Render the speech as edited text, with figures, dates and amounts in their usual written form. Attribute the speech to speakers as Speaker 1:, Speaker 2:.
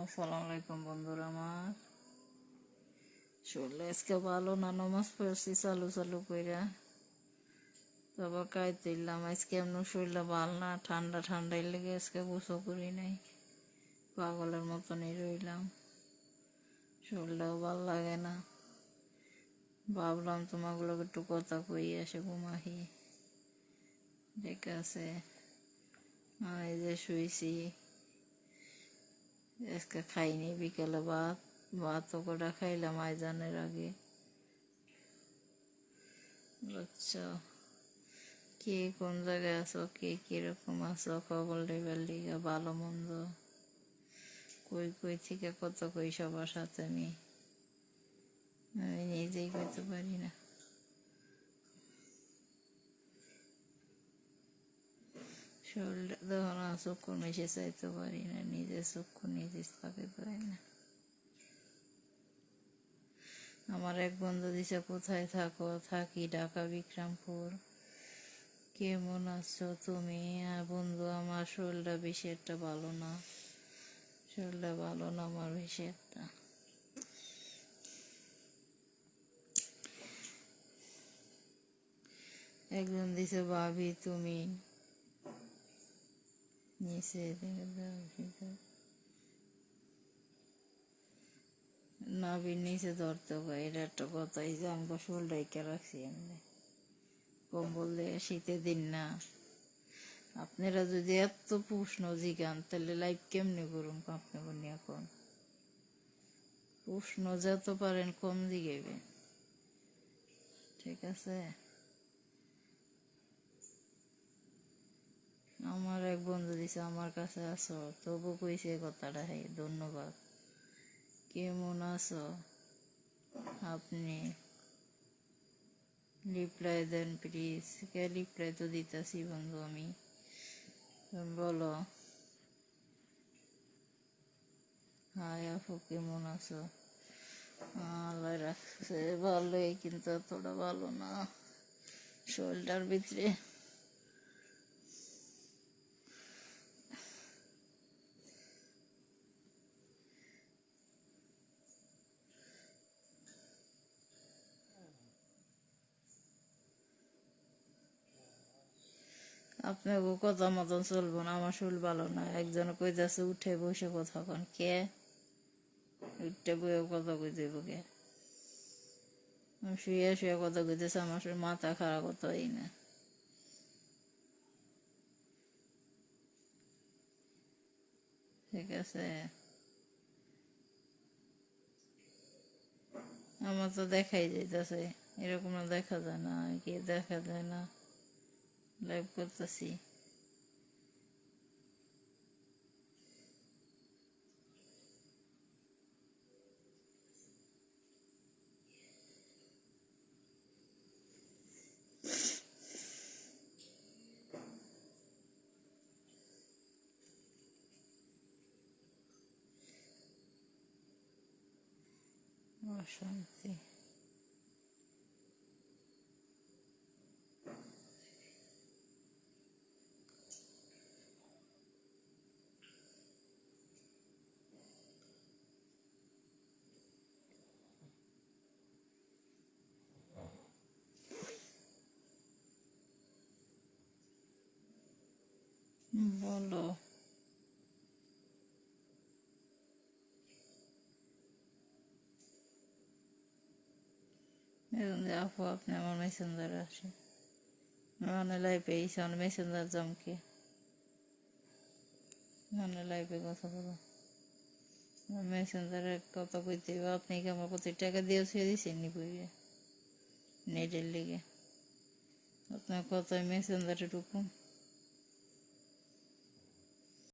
Speaker 1: আসসালামু আলাইকুম বন্ধুরা। আমার শরীর আজকে ভালো না, নামাজ পড়ছি চালু চালু কইরা, তবে কাইতেইলাম আজকে এমন শরীরটা ভালো না, ঠান্ডা ঠান্ডাই লেগে আজকে গোসল করি নাই, পাগলের মতনই রইলাম, শরীরটাও ভাল লাগে না। ভাবলাম তোমাগুলোকে একটু কথা কই আসে ঘুমাহি। ঠিক আছে, এই যে শুয়েছি, আজকে খাইনি, বিকেলে ভাত কটা খাইলাম আইজানের আগে। বুঝছো, কে কোন জায়গায় আছো, কে কিরকম আছো, খবর লেবার লিগা ভালো মন্দ কই কই থেকে কত কই সবার সাথে আমি নিজেই কইতে পারি না। শরীরটা তখন চক্ষু মিশে চাইতে পারি না, নিজের চক্ষু নিজে থাকতে পারি না। আমার এক বন্ধু দিছে, কোথায় থাকো? থাকি ঢাকা বিক্রমপুর। কেমন আছো তুমি? বন্ধু, আমার শরীরটা বেশি একটা ভালো না, শরীরটা ভালো না আমার বেশি একটা। একজন দিছে, ভাবি তুমি নিচে নাবির নিচে ধরতে হয়, এটা একটা কথা। এই যে আমি শোল রেখে রাখছি এমনি কম্বল দিয়ে, শীতের দিন না। আপনারা যদি এত প্রশ্ন জিগান তাহলে লাইভ কেমনি করুন আপনি বলি? এখন প্রশ্ন যত পারেন কম জিগাইবে, ঠিক আছে? আমার এক বন্ধু দিছে, আমার কাছে আসো, তবু কইছে কথাটা, হ্যাঁ ধন্যবাদ। কেমন আছো আপনি? রিপ্লাই দেন প্লিজ। কে রিপ্লাই তো দিতেছি বন্ধু আমি, বলো। হাই আপু, কেমন আছো? আল্লাহ রাখছে ভালোই, কিন্তু এতটা ভালো না শরীরটার ভিতরে। আপনাকে কথা মতন চলবো না, আমার শরীর ভালো না। একজন কইতাছে উঠে বসে কথা কন, কে উঠে বসে কথা কই দেব? কে শুয়ে শুয়ে কথা কইতেছে? আমার শরীর মাথা খারাপ হতো এই না, ঠিক আছে? আমার তো দেখাই যাইতেছে, এরকম দেখা যায় না, কি দেখা যায় না? লাইভ করতেছি। অশান্তি। বলো। আপু, আপনি আমার মেসেঞ্জারে আসেন, মানে লাইভে এসে আমার মেসেঞ্জার জমকে, মানে লাইভে কথা বলো। মেসেঞ্জারে কথা কইতে হবে। আপনি কি আমার প্রতি টাকা দিয়ে ছুঁয়ে দিচ্ছেন নি বইয়ে নেটের লিগে? আপনার কথায় মেসেঞ্জারে ঢুকুন।